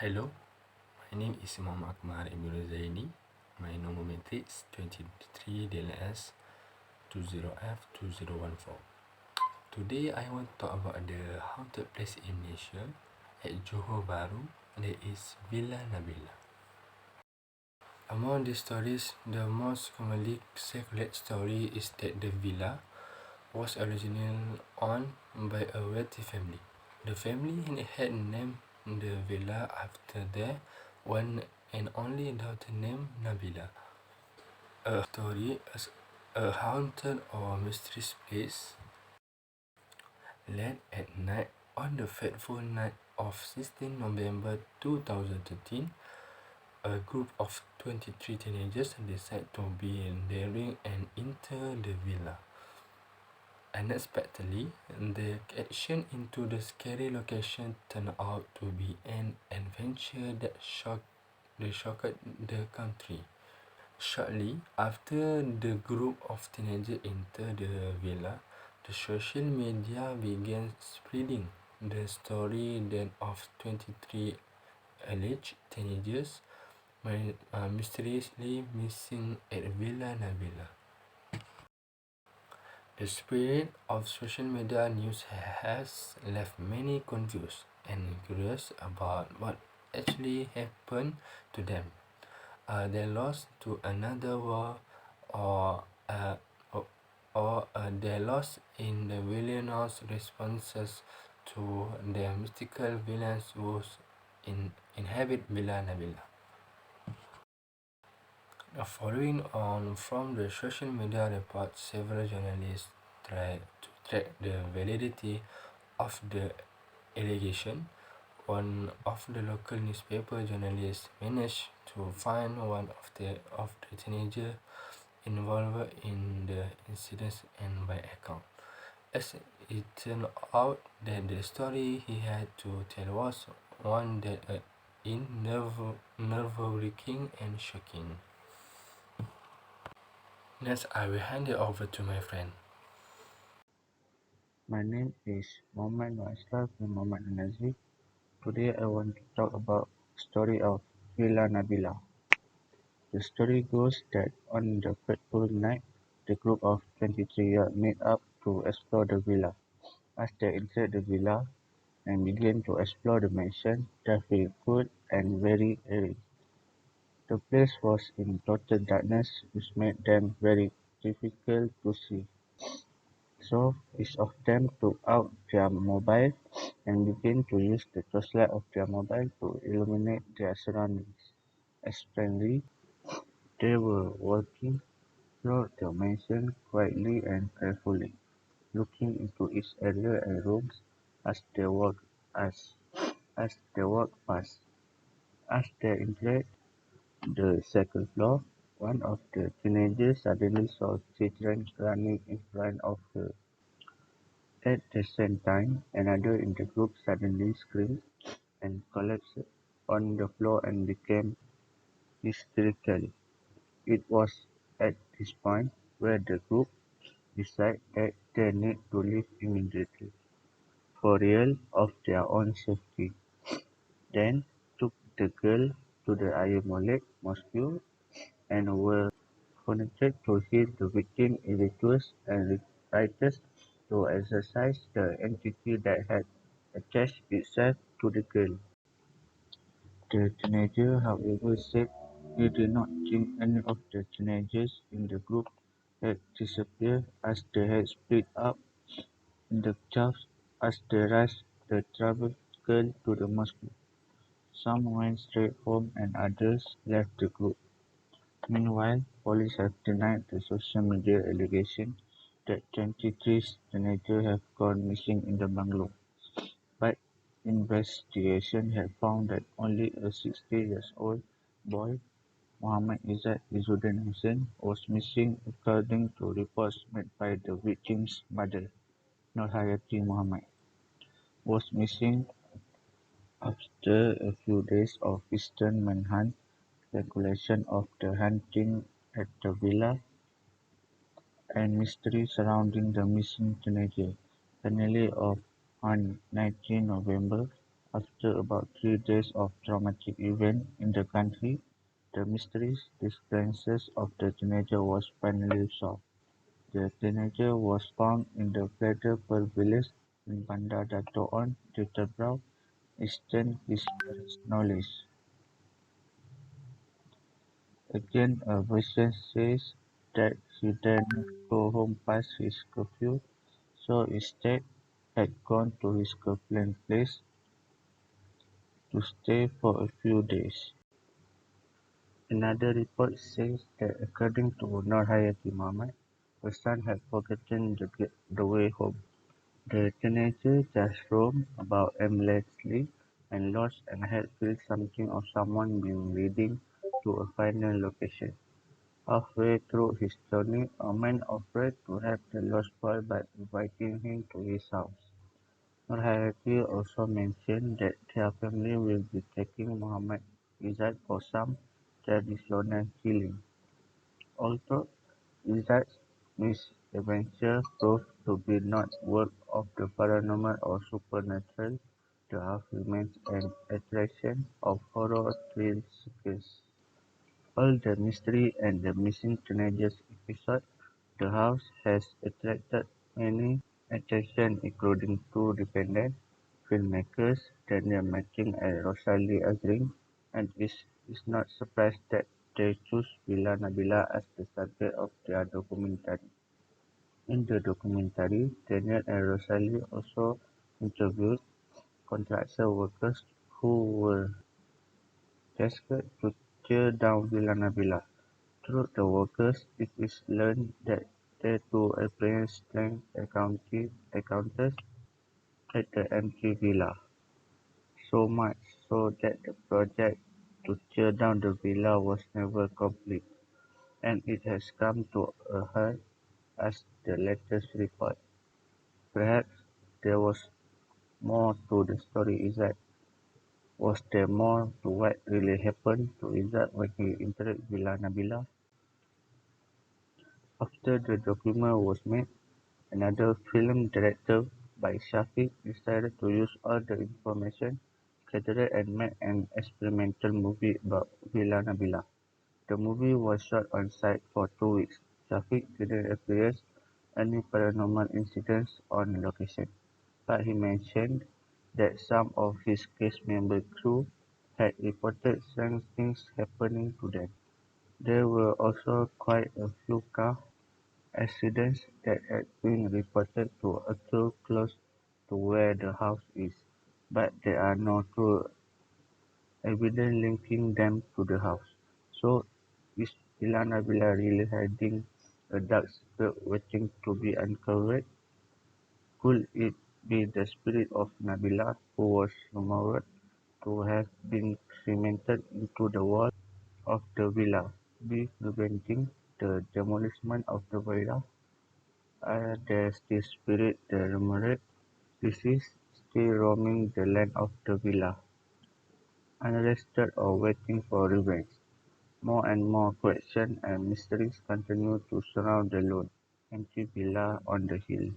Hello, my name is Muhammad Akmal Ibn Zaini. My number matrix 23 DLS 20F2014. Today I want to talk about the haunted place in Malaysia at Johor Bahru. That is Villa Nabila. Among the stories, the most commonly circulated story is that the villa was originally owned by a wealthy family. The family had named the villa after their one and only daughter named Nabila. A story as a haunted or mysterious place. Late at night on the fateful night of 16 November 2013, a group of 23 teenagers decided to be daring and enter the villa. Unexpectedly, the action into the scary location turned out to be an adventure that shocked the country. Shortly after the group of teenagers entered the villa, the social media began spreading the story then of 23 alleged teenagers mysteriously missing at Villa Nabila. The spread of social media news has left many confused and curious about what actually happened to them. Are they lost to another war, or uh, are they lost in the villainous responses to the mystical villains who inhabit Villa Nabila? Following on from the social media reports, several journalists tried to track the validity of the allegation. One of the local newspaper journalists managed to find one of the teenagers involved in the incident and by account. As it turned out that the story he had to tell was one that in nerve-wracking and shocking. Next, I will hand it over to my friend. My name is Mohammed Ashraf bin Mohammed Nazri. Today I want to talk about the story of Villa Nabila. The story goes that on the fateful night, the group of 23-year-olds met up to explore the villa. As they entered the villa and began to explore the mansion, they felt cold and very airy. The place was in total darkness, which made them very difficult to see. So each of them took out their mobile and began to use the torchlight of their mobile to illuminate their surroundings. Apparently, they were walking through the mansion quietly and carefully, looking into each area and rooms as they walked as as they walked past. As they entered the second floor, one of the teenagers suddenly saw children running in front of her. At the same time, another in the group suddenly screamed and collapsed on the floor and became hysterical. It was at this point where the group decided that they need to leave immediately, for real of their own safety. Then took the girl to the Ayamolek Mosque and were connected to heal the victim rituals and rites to exorcise the entity that had attached itself to the girl. The teenager, however, said he did not think any of the teenagers in the group had disappeared as they had split up in the chaos as they rushed the troubled girl to the mosque. Some went straight home and others left the group. Meanwhile, police have denied the social media allegation that 23 teenagers have gone missing in the bungalow, but investigation have found that only a 60-year-old boy, Mohammed Izzat Izzuddin Hussain, was missing according to reports made by the victim's mother, Nur Hayati Mohammed, was missing after a few days of Eastern manhunt. Speculation of the hunting at the villa and mystery surrounding the missing teenager. Finally, on 19 November, After about 3 days of traumatic events in the country, the mysterious disappearance of the teenager was finally solved. The teenager was found in the Feather Pearl village in Bandar Datoon, Jitterbrouw, Eastern his parents' knowledge. Again, a version says that he did not go home past his curfew, so instead had gone to his girlfriend's place to stay for a few days. Another report says that according to Nur Hayati Mohammed, her son had forgotten the way home. The teenager just roamed about aimlessly and lost and had felt something of someone being leading to a final location. Halfway through his journey, a man offered to help the lost boy by inviting him to his house. Nurhayati also mentioned that their family will be taking Muhammad Izzat for some traditional healing. Although Izzat's misadventure proved to be not work of the paranormal or supernatural, the house remains an attraction of horror thrill seekers. All the mystery and the missing teenagers episode, the house has attracted many attention including two independent filmmakers, Daniel Mackin and Rosalie Azrin, and is not surprised that they choose Villa Nabila as the subject of their documentary. In the documentary, Daniel and Rosalie also interviewed contractor workers who were tasked to tear down Villa Nabila. Through the workers, it is learned that they too experienced strange encounters at the empty villa, so much so that the project to tear down the villa was never complete, and it has come to a head as the latest report. Perhaps there was more to the story Izzat. Was there more to what really happened to Izzat when he entered Villa Nabila? After the documentary was made, another film director by Shafiq decided to use all the information gathered and make an experimental movie about Villa Nabila. The movie was shot on site for 2 weeks. Shafiq didn't experience any paranormal incidents on location, but he mentioned that some of his cast member crew had reported strange things happening to them. There were also quite a few car accidents that had been reported to occur close to where the house is, but there are no true evidence linking them to the house. So, is Ilana Villa really hiding a dark secret waiting to be uncovered? Could it be the spirit of Nabila, who was rumored to have been cemented into the wall of the villa, be preventing the demolition of the villa? There's this spirit, the rumored species, still roaming the land of the villa, unarrested or waiting for revenge. More and more questions and mysteries continue to surround the lone, empty villa on the hill.